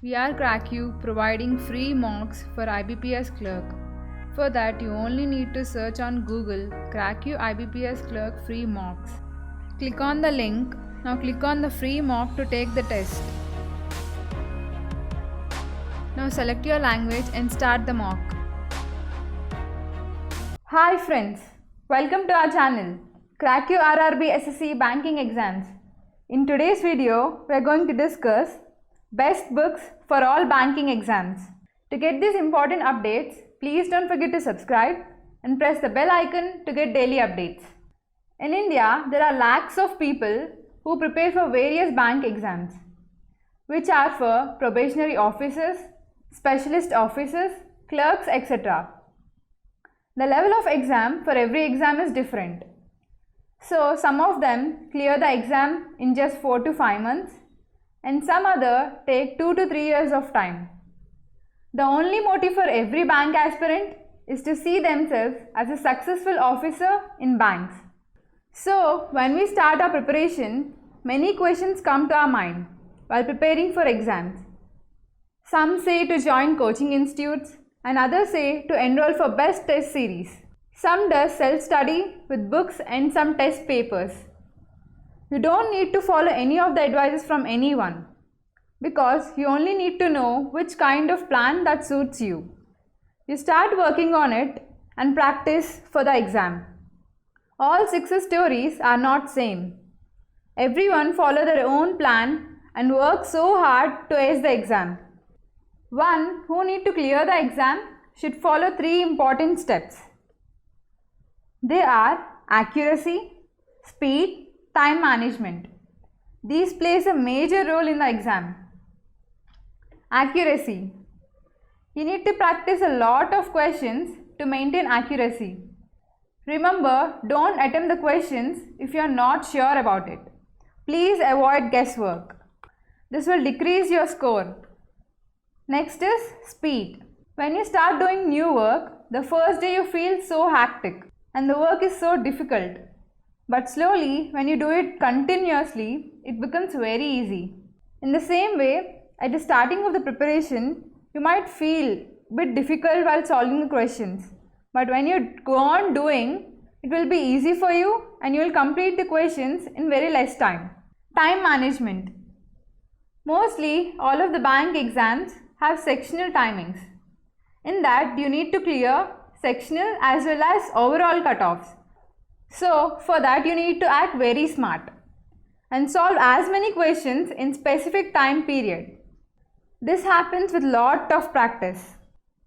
We are CrackU providing free mocks for IBPS-Clerk. For that, you only need to search on Google CrackU IBPS-Clerk free mocks. Click on the link. Now click on the free mock to take the test. Now select your language and start the mock. Hi friends, welcome to our channel CrackU RRB SSC Banking Exams. In today's video, we are going to discuss best books for all banking exams. To get these important updates, please don't forget to subscribe and press the bell icon to get daily updates. In India, there are lakhs of people who prepare for various bank exams, which are for probationary officers, specialist officers, clerks, etc. The level of exam for every exam is different. So, some of them clear the exam in just 4 to 5 months and some other take 2 to 3 years of time. The only motive for every bank aspirant is to see themselves as a successful officer in banks. So, when we start our preparation, many questions come to our mind while preparing for exams. Some say to join coaching institutes and others say to enroll for best test series. Some does self-study with books and some test papers. You don't need to follow any of the advices from anyone because you only need to know which kind of plan that suits you. You start working on it and practice for the exam. All success stories are not same. Everyone follow their own plan and work so hard to ace the exam. One who need to clear the exam should follow 3 important steps. They are accuracy, speed, time management. These plays a major role in the exam. Accuracy. You need to practice a lot of questions to maintain accuracy. Remember, don't attempt the questions if you are not sure about it. Please avoid guesswork. This will decrease your score. Next is speed. When you start doing new work, the first day you feel so hectic and the work is so difficult. But slowly, when you do it continuously, it becomes very easy. In the same way, at the starting of the preparation, you might feel a bit difficult while solving the questions. But when you go on doing, it will be easy for you and you will complete the questions in very less time. Time management. Mostly, all of the bank exams have sectional timings. In that, you need to clear sectional as well as overall cutoffs. So, for that you need to act very smart and solve as many questions in specific time period. This happens with lot of practice.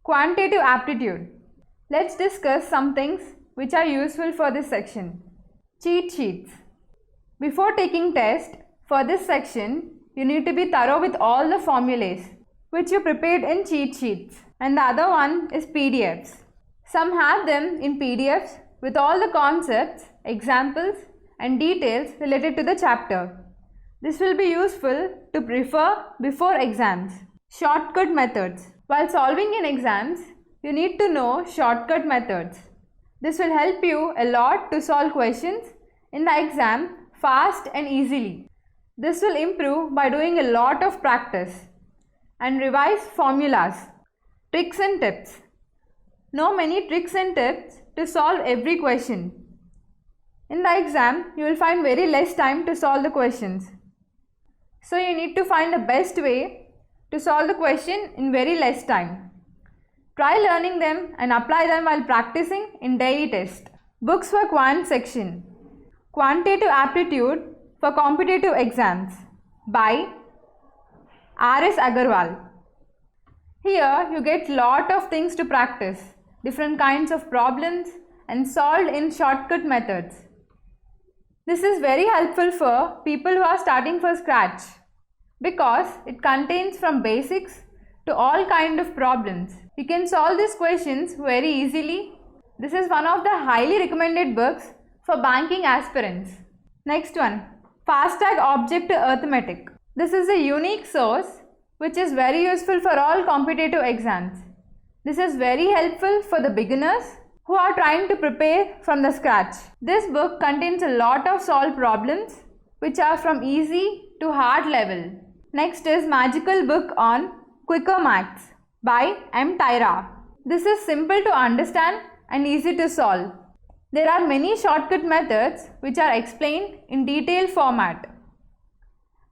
Quantitative aptitude. Let's discuss some things which are useful for this section. Cheat sheets. Before taking test, for this section, you need to be thorough with all the formulas which you prepared in cheat sheets, and the other one is PDFs. Some have them in PDFs with all the concepts, examples and details related to the chapter. This will be useful to refer before exams. Shortcut methods. While solving in exams, you need to know shortcut methods. This will help you a lot to solve questions in the exam fast and easily. This will improve by doing a lot of practice and revise formulas. Tricks and tips. Know many tricks and tips to solve every question. In the exam, you will find very less time to solve the questions. So you need to find the best way to solve the question in very less time. Try learning them and apply them while practicing in daily test. Books for Quant section. Quantitative Aptitude for Competitive Exams by R.S. Agarwal. Here you get lot of things to practice, different kinds of problems and solved in shortcut methods. This is very helpful for people who are starting from scratch because it contains from basics to all kind of problems. You can solve these questions very easily. This is one of the highly recommended books for banking aspirants. Next one, FASTag Objective Arithmetic. This is a unique source which is very useful for all competitive exams. This is very helpful for the beginners who are trying to prepare from the scratch. This book contains a lot of solved problems which are from easy to hard level. Next is Magical Book on Quicker Maths by M. Tyra. This is simple to understand and easy to solve. There are many shortcut methods which are explained in detailed format.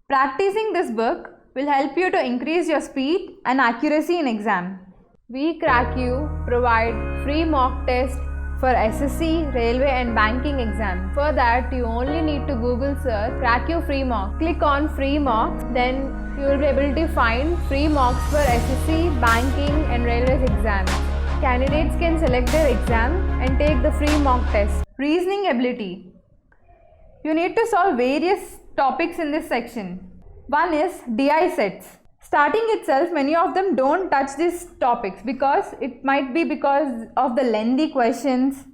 Practicing this book will help you to increase your speed and accuracy in exam. We Crack You provide free mock test for SSC, Railway and Banking exam. For that, you only need to Google search Crack You free mock. Click on free mocks, then you will be able to find free mocks for SSC, Banking and Railways exams. Candidates can select their exam and take the free mock test. Reasoning ability. You need to solve various topics in this section. One is DI sets. Starting itself, many of them don't touch these topics because it might be because of the lengthy questions.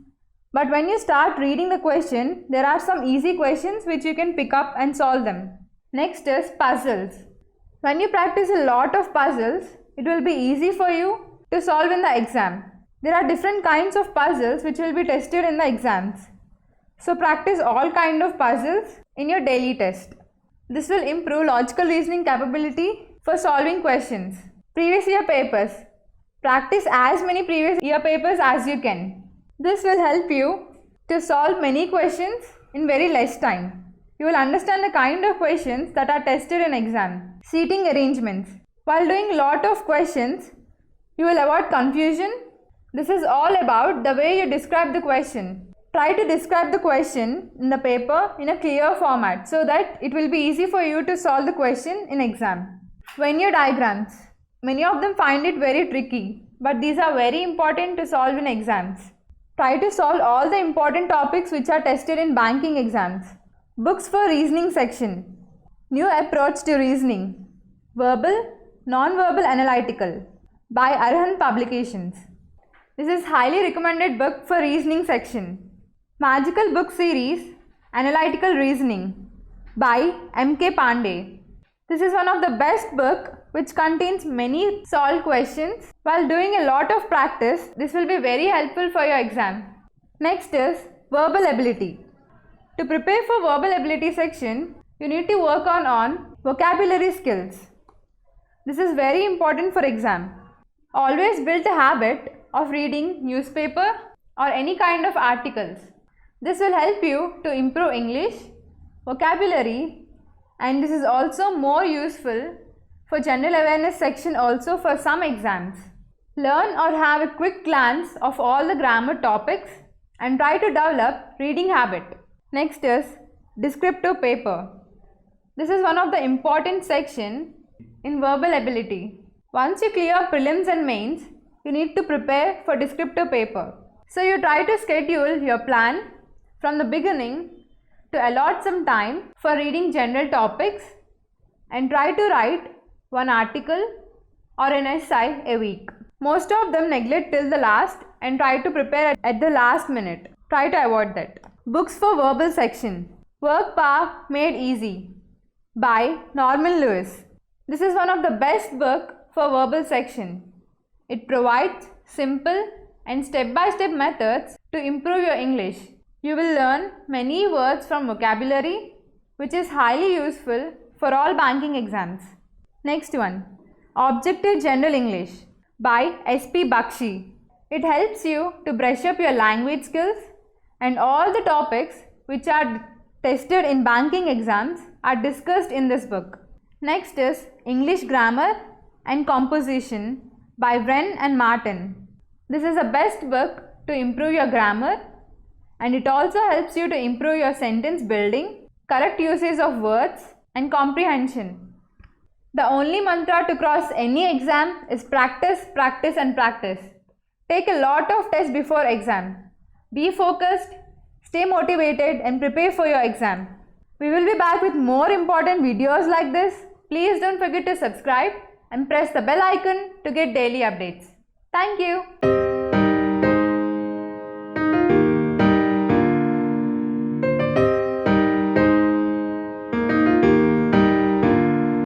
But when you start reading the question, there are some easy questions which you can pick up and solve them. Next is puzzles. When you practice a lot of puzzles, it will be easy for you to solve in the exam. There are different kinds of puzzles which will be tested in the exams. So practice all kinds of puzzles in your daily test. This will improve logical reasoning capability for solving questions. Previous year papers. Practice as many previous year papers as you can. This will help you to solve many questions in very less time. You will understand the kind of questions that are tested in exam. Seating arrangements. While doing a lot of questions, you will avoid confusion. This is all about the way you describe the question. Try to describe the question in the paper in a clear format so that it will be easy for you to solve the question in exam. Venn diagrams. Many of them find it very tricky, but these are very important to solve in exams. Try to solve all the important topics which are tested in banking exams. Books for reasoning section. New approach to reasoning. Verbal, non-verbal analytical by RRN Publications. This is highly recommended book for reasoning section. Magical Book Series, Analytical Reasoning by M.K. Pandey. This is one of the best book which contains many solved questions. While doing a lot of practice, this will be very helpful for your exam. Next is verbal ability. To prepare for verbal ability section, you need to work on vocabulary skills. This is very important for exam. Always build a habit of reading newspaper or any kind of articles. This will help you to improve English, vocabulary, and this is also more useful for general awareness section also for some exams. Learn or have a quick glance of all the grammar topics and try to develop reading habit. Next is descriptive paper. This is one of the important section in verbal ability. Once you clear prelims and mains, you need to prepare for descriptive paper. So you try to schedule your plan from the beginning to allot some time for reading general topics and try to write one article or an essay a week. Most of them neglect till the last and try to prepare at the last minute. Try to avoid that. Books for verbal section. Work Power Made Easy by Norman Lewis. This is one of the best book for verbal section. It provides simple and step-by-step methods to improve your English. You will learn many words from vocabulary, which is highly useful for all banking exams. Next one, Objective General English by S.P. Bakshi. It helps you to brush up your language skills, and all the topics which are tested in banking exams are discussed in this book. Next is English Grammar and Composition by Wren and Martin. This is the best book to improve your grammar, and it also helps you to improve your sentence building, correct usage of words and comprehension. The only mantra to cross any exam is practice, practice and practice. Take a lot of tests before exam. Be focused, stay motivated and prepare for your exam. We will be back with more important videos like this. Please don't forget to subscribe and press the bell icon to get daily updates. Thank you.